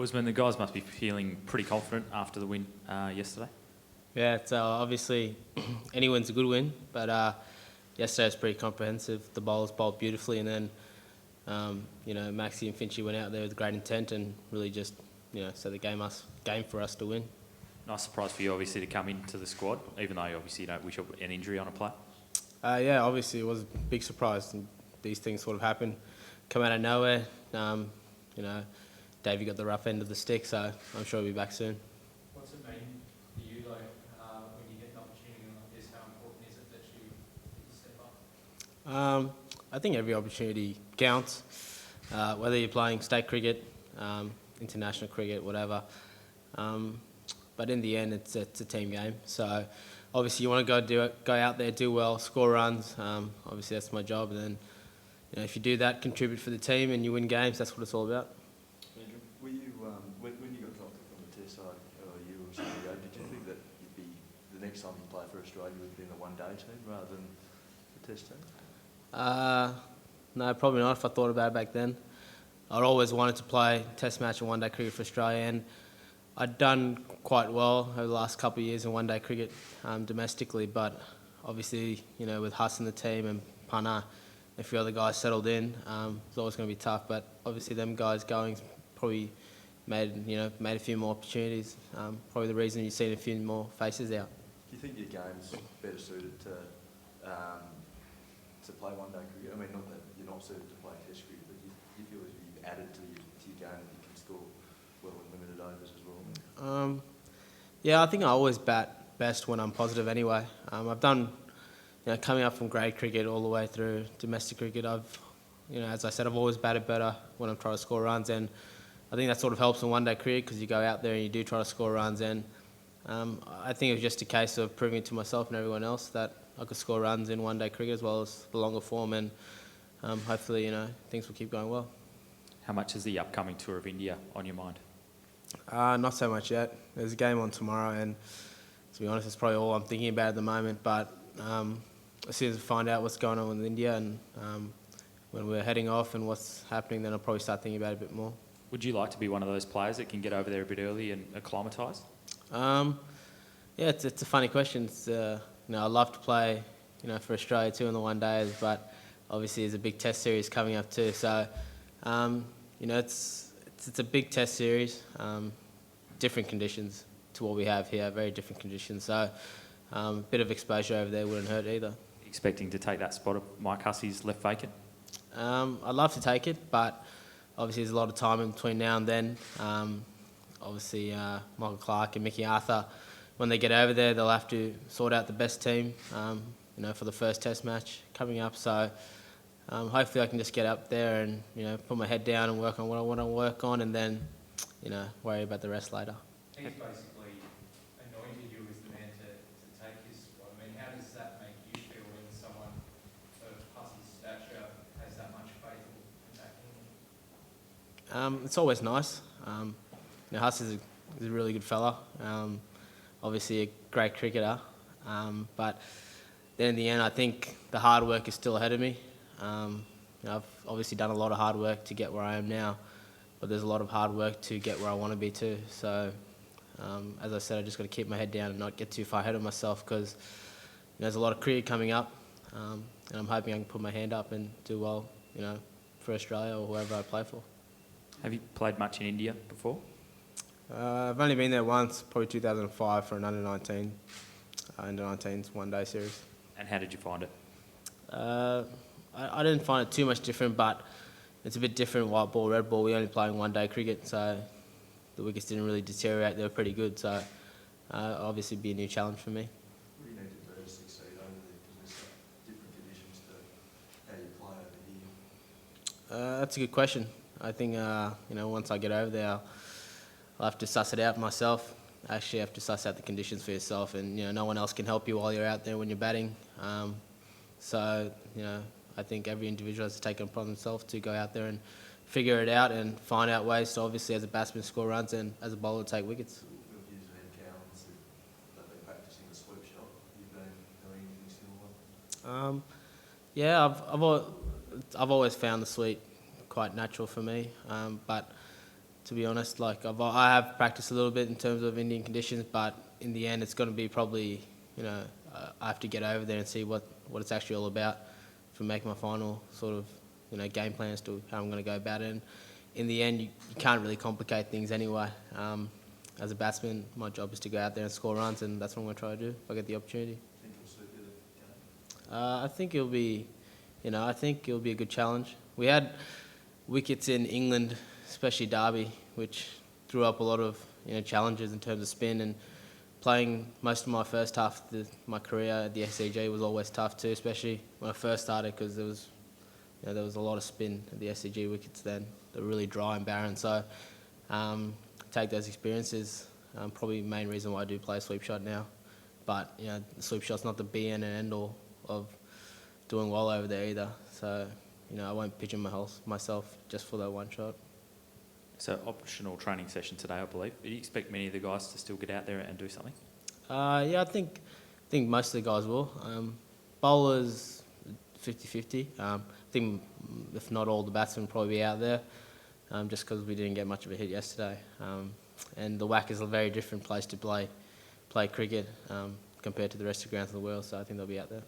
Usman, the guys must be feeling pretty confident after the win yesterday. Yeah, it's obviously any win's a good win, but yesterday was pretty comprehensive. The bowlers bowled beautifully, and then Maxi and Finchy went out there with great intent and really just set the game for us to win. Nice surprise for you, obviously, to come into the squad, even though obviously you don't wish an injury on a player. Yeah, obviously it was a big surprise. And these things sort of happen, come out of nowhere. Davey got the rough end of the stick, so I'm sure he'll be back soon. What's it mean for you, though, when you get an opportunity like this? How important is it that you step up? I think every opportunity counts, whether you're playing state cricket, international cricket, whatever. But in the end, it's a team game. So obviously you want to go out there, do well, score runs. Obviously that's my job. And then if you do that, contribute for the team, and you win games, that's what it's all about. Were you, when you got dropped from the Test side a year or so ago, did you think that you'd be, the next time you play for Australia would be in the one-day team rather than the Test team? No, probably not if I thought about it back then. I'd always wanted to play Test match and one-day cricket for Australia, and I'd done quite well over the last couple of years in one-day cricket domestically, but obviously, with Huss in the team and Pana, a few other guys settled in, it's always going to be tough, but obviously them guys going probably made a few more opportunities. Probably the reason you've seen a few more faces out. Do you think your game's better suited to play one-day cricket? I mean, not that you're not suited to play Test cricket, but you feel as if you've added to your game and you can score well in limited overs as well? Yeah, I think I always bat best when I'm positive anyway. I've done, coming up from grade cricket all the way through domestic cricket, as I said, I've always batted better when I'm trying to score runs, and I think that sort of helps in one-day cricket because you go out there and you do try to score runs, and I think it was just a case of proving to myself and everyone else that I could score runs in one-day cricket as well as the longer form, and hopefully, things will keep going well. How much is the upcoming tour of India on your mind? Not so much yet. There's a game on tomorrow, and to be honest, it's probably all I'm thinking about at the moment, but as soon as I find out what's going on with India and when we're heading off and what's happening, then I'll probably start thinking about it a bit more. Would you like to be one of those players that can get over there a bit early and acclimatise? Yeah, it's a funny question. It's, I love to play, for Australia too in the one days, but obviously there's a big Test series coming up too. So, it's a big Test series, different conditions to what we have here, very different conditions. So, a bit of exposure over there wouldn't hurt either. Expecting to take that spot of Mike Hussey's left vacant? I'd love to take it, but obviously there's a lot of time in between now and then. Obviously, Michael Clark and Mickey Arthur, when they get over there, they'll have to sort out the best team, for the first Test match coming up. So hopefully I can just get up there and, put my head down and work on what I want to work on, and then, worry about the rest later. He's basically anointed you as the man to take his spot. I mean, how does that make you feel when someone of Hussey's stature has that much faith in backing him? It's always nice. Huss is a really good fella. Obviously a great cricketer. But then in the end, I think the hard work is still ahead of me. I've obviously done a lot of hard work to get where I am now, but there's a lot of hard work to get where I want to be too. So, as I said, I just got to keep my head down and not get too far ahead of myself because there's a lot of cricket coming up, and I'm hoping I can put my hand up and do well, for Australia or whoever I play for. Have you played much in India before? I've only been there once, probably 2005 for an under-19s one-day series. And how did you find it? I didn't find it too much different, but it's a bit different, white ball, red ball. We only playing one-day cricket, so the wickets didn't really deteriorate. They were pretty good, so obviously it'd be a new challenge for me. What do you need to do to succeed over there? Because there's different conditions to how you play over here. That's a good question. I think, once I get over there, I'll have to suss it out myself. Actually, have to suss out the conditions for yourself, and no one else can help you while you're out there when you're batting. So I think every individual has to take it upon themselves to go out there and figure it out and find out ways to, obviously, as a batsman, score runs, and as a bowler, take wickets. We've used Van Cowens that they're practising the sweep shot. You've been doing anything similar? Yeah, I've always found the sweep quite natural for me, but to be honest. Like I have practiced a little bit in terms of Indian conditions, but in the end, it's going to be probably, I have to get over there and see what it's actually all about for making my final sort of, game plan as to how I'm going to go about it. And in the end, you can't really complicate things anyway. As a batsman, my job is to go out there and score runs, and that's what I'm going to try to do if I get the opportunity. Think it'll suit you, the game? I think it'll be, I think it'll be a good challenge. We had wickets in England, especially Derby, which threw up a lot of challenges in terms of spin, and playing most of my first half of my career at the SCG was always tough too, especially when I first started, because there was a lot of spin at the SCG wickets then. They were really dry and barren, so take those experiences. Probably the main reason why I do play a sweep shot now. But the sweep shot's not the be and end all of doing well over there either. So I won't pigeonhole myself just for that one shot. So optional training session today, I believe. Do you expect many of the guys to still get out there and do something? Yeah, I think most of the guys will. Bowlers 50-50. I think if not all, the batsmen will probably be out there, just because we didn't get much of a hit yesterday. And the WACA is a very different place to play cricket compared to the rest of the grounds in the world, so I think they'll be out there.